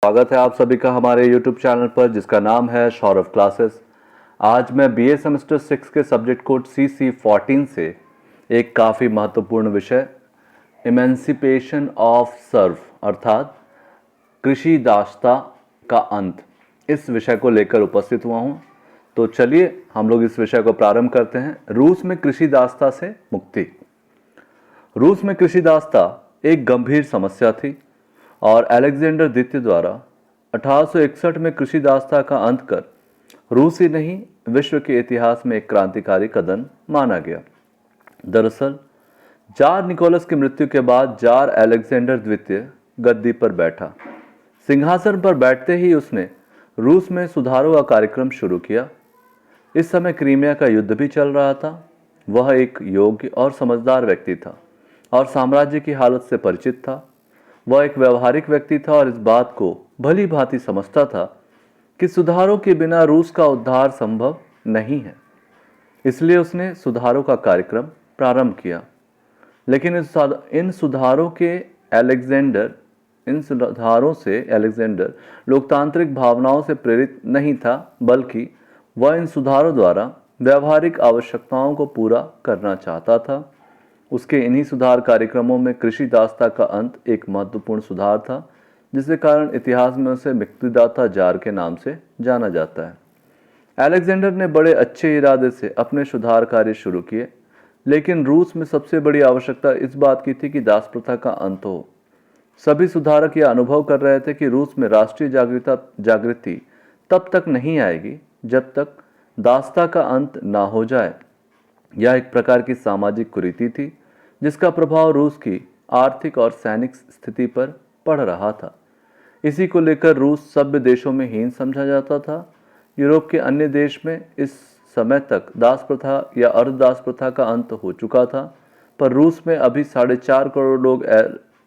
स्वागत है आप सभी का हमारे YouTube चैनल पर जिसका नाम है सौरभ क्लासेस। आज मैं BA सेमेस्टर 6 के सब्जेक्ट कोड CC14 से एक काफ़ी महत्वपूर्ण विषय इमेंसिपेशन ऑफ सर्फ अर्थात कृषि दासता का अंत, इस विषय को लेकर उपस्थित हुआ हूँ। तो चलिए हम लोग इस विषय को प्रारंभ करते हैं। रूस में कृषि दासता से मुक्ति। रूस में कृषि दासता एक गंभीर समस्या थी और अलेक्जेंडर द्वितीय द्वारा 1861 में कृषि दासता का अंत कर रूस ही नहीं विश्व के इतिहास में एक क्रांतिकारी कदम माना गया। दरअसल जार निकोलस की मृत्यु के बाद जार अलेक्जेंडर द्वितीय गद्दी पर बैठा। सिंहासन पर बैठते ही उसने रूस में सुधारों का कार्यक्रम शुरू किया। इस समय क्रीमिया का युद्ध भी चल रहा था। वह एक योग्य और समझदार व्यक्ति था और साम्राज्य की हालत से परिचित था। वह एक व्यवहारिक व्यक्ति था और इस बात को भली भांति समझता था कि सुधारों के बिना रूस का उद्धार संभव नहीं है। इसलिए उसने सुधारों का कार्यक्रम प्रारंभ किया। लेकिन इन सुधारों से अलेक्जेंडर लोकतांत्रिक भावनाओं से प्रेरित नहीं था, बल्कि वह इन सुधारों द्वारा व्यवहारिक आवश्यकताओं को पूरा करना चाहता था। उसके इन्हीं सुधार कार्यक्रमों में कृषि दासता का अंत एक महत्वपूर्ण सुधार था, जिसके कारण इतिहास में उसे मुक्तिदाता जार के नाम से जाना जाता है। अलेक्जेंडर ने बड़े अच्छे इरादे से अपने सुधार कार्य शुरू किए, लेकिन रूस में सबसे बड़ी आवश्यकता इस बात की थी कि दास प्रथा का अंत हो। सभी सुधारक यह अनुभव कर रहे थे कि रूस में राष्ट्रीय जागृति तब तक नहीं आएगी जब तक दासता का अंत ना हो जाए। यह एक प्रकार की सामाजिक कुरीति थी जिसका प्रभाव रूस की आर्थिक और सैनिक स्थिति पर पड़ रहा था। इसी को लेकर रूस सभ्य देशों में हीन समझा जाता था। यूरोप के अन्य देश में इस समय तक दास प्रथा या अर्धदास प्रथा का अंत हो चुका था, पर रूस में अभी 4.5 करोड़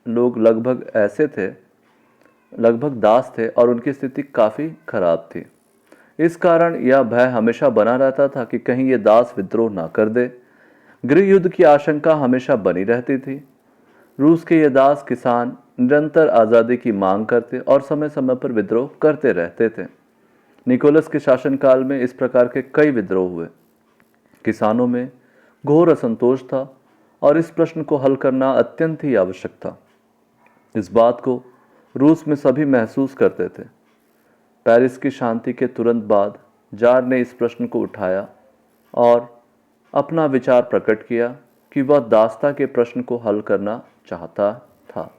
लोग लगभग दास थे और उनकी स्थिति काफ़ी खराब थी। इस कारण यह भय हमेशा बना रहता था कि कहीं ये दास विद्रोह ना कर दे। गृह युद्ध की आशंका हमेशा बनी रहती थी। रूस के ये दास किसान निरंतर आज़ादी की मांग करते और समय समय पर विद्रोह करते रहते थे। निकोलस के शासनकाल में इस प्रकार के कई विद्रोह हुए। किसानों में घोर असंतोष था और इस प्रश्न को हल करना अत्यंत ही आवश्यक था। इस बात को रूस में सभी महसूस करते थे। पेरिस की शांति के तुरंत बाद जार ने इस प्रश्न को उठाया और अपना विचार प्रकट किया कि वह दासता के प्रश्न को हल करना चाहता था।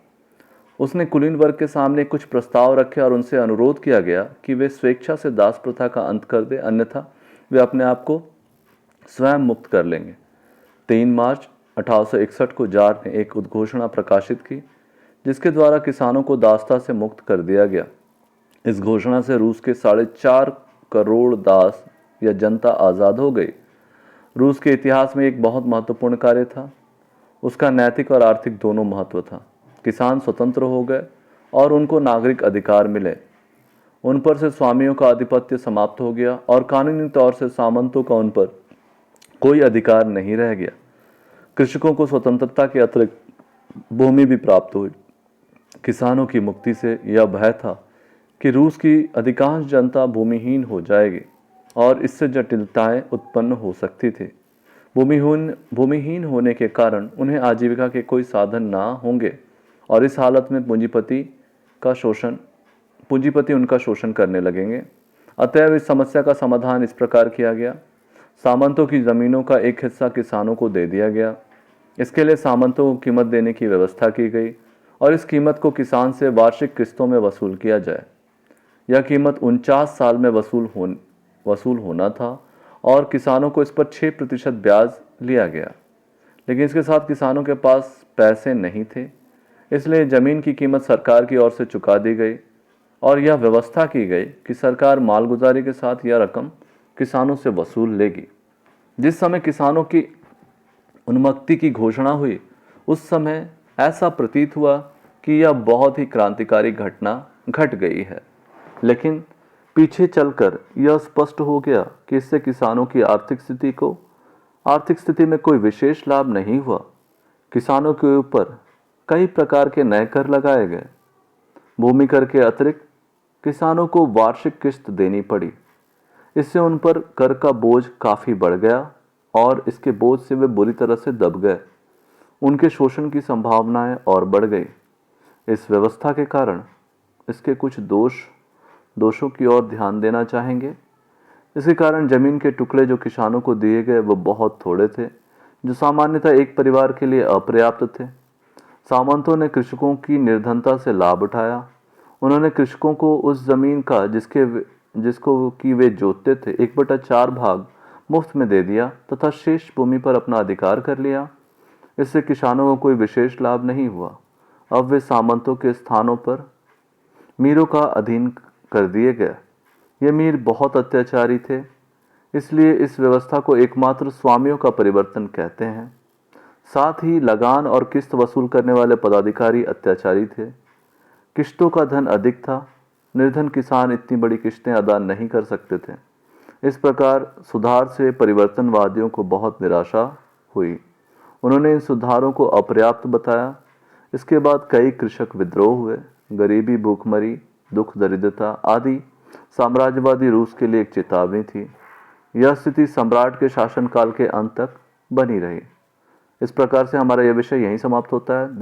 उसने कुलीन वर्ग के सामने कुछ प्रस्ताव रखे और उनसे अनुरोध किया गया कि वे स्वेच्छा से दास प्रथा का अंत कर दें, अन्यथा वे अपने आप को स्वयं मुक्त कर लेंगे। 3 मार्च 1861 को जार ने एक उद्घोषणा प्रकाशित की जिसके द्वारा किसानों को दासता से मुक्त कर दिया गया। इस घोषणा से रूस के 4.5 करोड़ दास या जनता आज़ाद हो गई। रूस के इतिहास में एक बहुत महत्वपूर्ण कार्य था। उसका नैतिक और आर्थिक दोनों महत्व था। किसान स्वतंत्र हो गए और उनको नागरिक अधिकार मिले। उन पर से स्वामियों का आधिपत्य समाप्त हो गया और कानूनी तौर से सामंतों का उन पर कोई अधिकार नहीं रह गया। कृषकों को स्वतंत्रता के अतिरिक्त भूमि भी प्राप्त हुई। किसानों की मुक्ति से यह भय था कि रूस की अधिकांश जनता भूमिहीन हो जाएगी और इससे जटिलताएं उत्पन्न हो सकती थी। भूमिहीन होने के कारण उन्हें आजीविका के कोई साधन ना होंगे और इस हालत में पूंजीपति उनका शोषण करने लगेंगे। अतएव इस समस्या का समाधान इस प्रकार किया गया। सामंतों की ज़मीनों का एक हिस्सा किसानों को दे दिया गया। इसके लिए सामंतों को कीमत देने की व्यवस्था की गई और इस कीमत को किसान से वार्षिक किस्तों में वसूल किया जाए। यह कीमत 49 साल में वसूल होना था और किसानों को इस पर 6% ब्याज लिया गया। लेकिन इसके साथ किसानों के पास पैसे नहीं थे, इसलिए ज़मीन की कीमत सरकार की ओर से चुका दी गई और यह व्यवस्था की गई कि सरकार मालगुजारी के साथ यह रकम किसानों से वसूल लेगी। जिस समय किसानों की उन्मुक्ति की घोषणा हुई, उस समय ऐसा प्रतीत हुआ कि यह बहुत ही क्रांतिकारी घटना घट गई है। लेकिन पीछे चलकर यह स्पष्ट हो गया कि इससे किसानों की आर्थिक स्थिति में कोई विशेष लाभ नहीं हुआ। किसानों के ऊपर कई प्रकार के नए कर लगाए गए। भूमि कर के अतिरिक्त किसानों को वार्षिक किस्त देनी पड़ी। इससे उन पर कर का बोझ काफ़ी बढ़ गया और इसके बोझ से वे बुरी तरह से दब गए। उनके शोषण की संभावनाएं और बढ़ गई। इस व्यवस्था के कारण इसके कुछ दोषों की ओर ध्यान देना चाहेंगे। इसके कारण जमीन के टुकड़े जो किसानों को दिए गए वो बहुत थोड़े थे, जो सामान्यतः एक परिवार के लिए अपर्याप्त थे। सामंतों ने कृषकों की निर्धनता से लाभ उठाया। उन्होंने कृषकों को उस जमीन का जिसको कि वे जोतते थे 1/4 भाग मुफ्त में दे दिया तथा शेष भूमि पर अपना अधिकार कर लिया। इससे किसानों को कोई विशेष लाभ नहीं हुआ। अब वे सामंतों के स्थानों पर मीरों का अधीन कर दिए गए। ये मीर बहुत अत्याचारी थे, इसलिए इस व्यवस्था को एकमात्र स्वामियों का परिवर्तन कहते हैं। साथ ही लगान और किस्त वसूल करने वाले पदाधिकारी अत्याचारी थे। किस्तों का धन अधिक था। निर्धन किसान इतनी बड़ी किस्तें अदा नहीं कर सकते थे। इस प्रकार सुधार से परिवर्तनवादियों को बहुत निराशा हुई। उन्होंने इन सुधारों को अपर्याप्त बताया। इसके बाद कई कृषक विद्रोह हुए। गरीबी, भूखमरी, दुख, दरिद्रता आदि साम्राज्यवादी रूस के लिए एक चेतावनी थी। यह स्थिति सम्राट के शासनकाल के अंत तक बनी रही। इस प्रकार से हमारा यह विषय यहीं समाप्त होता है।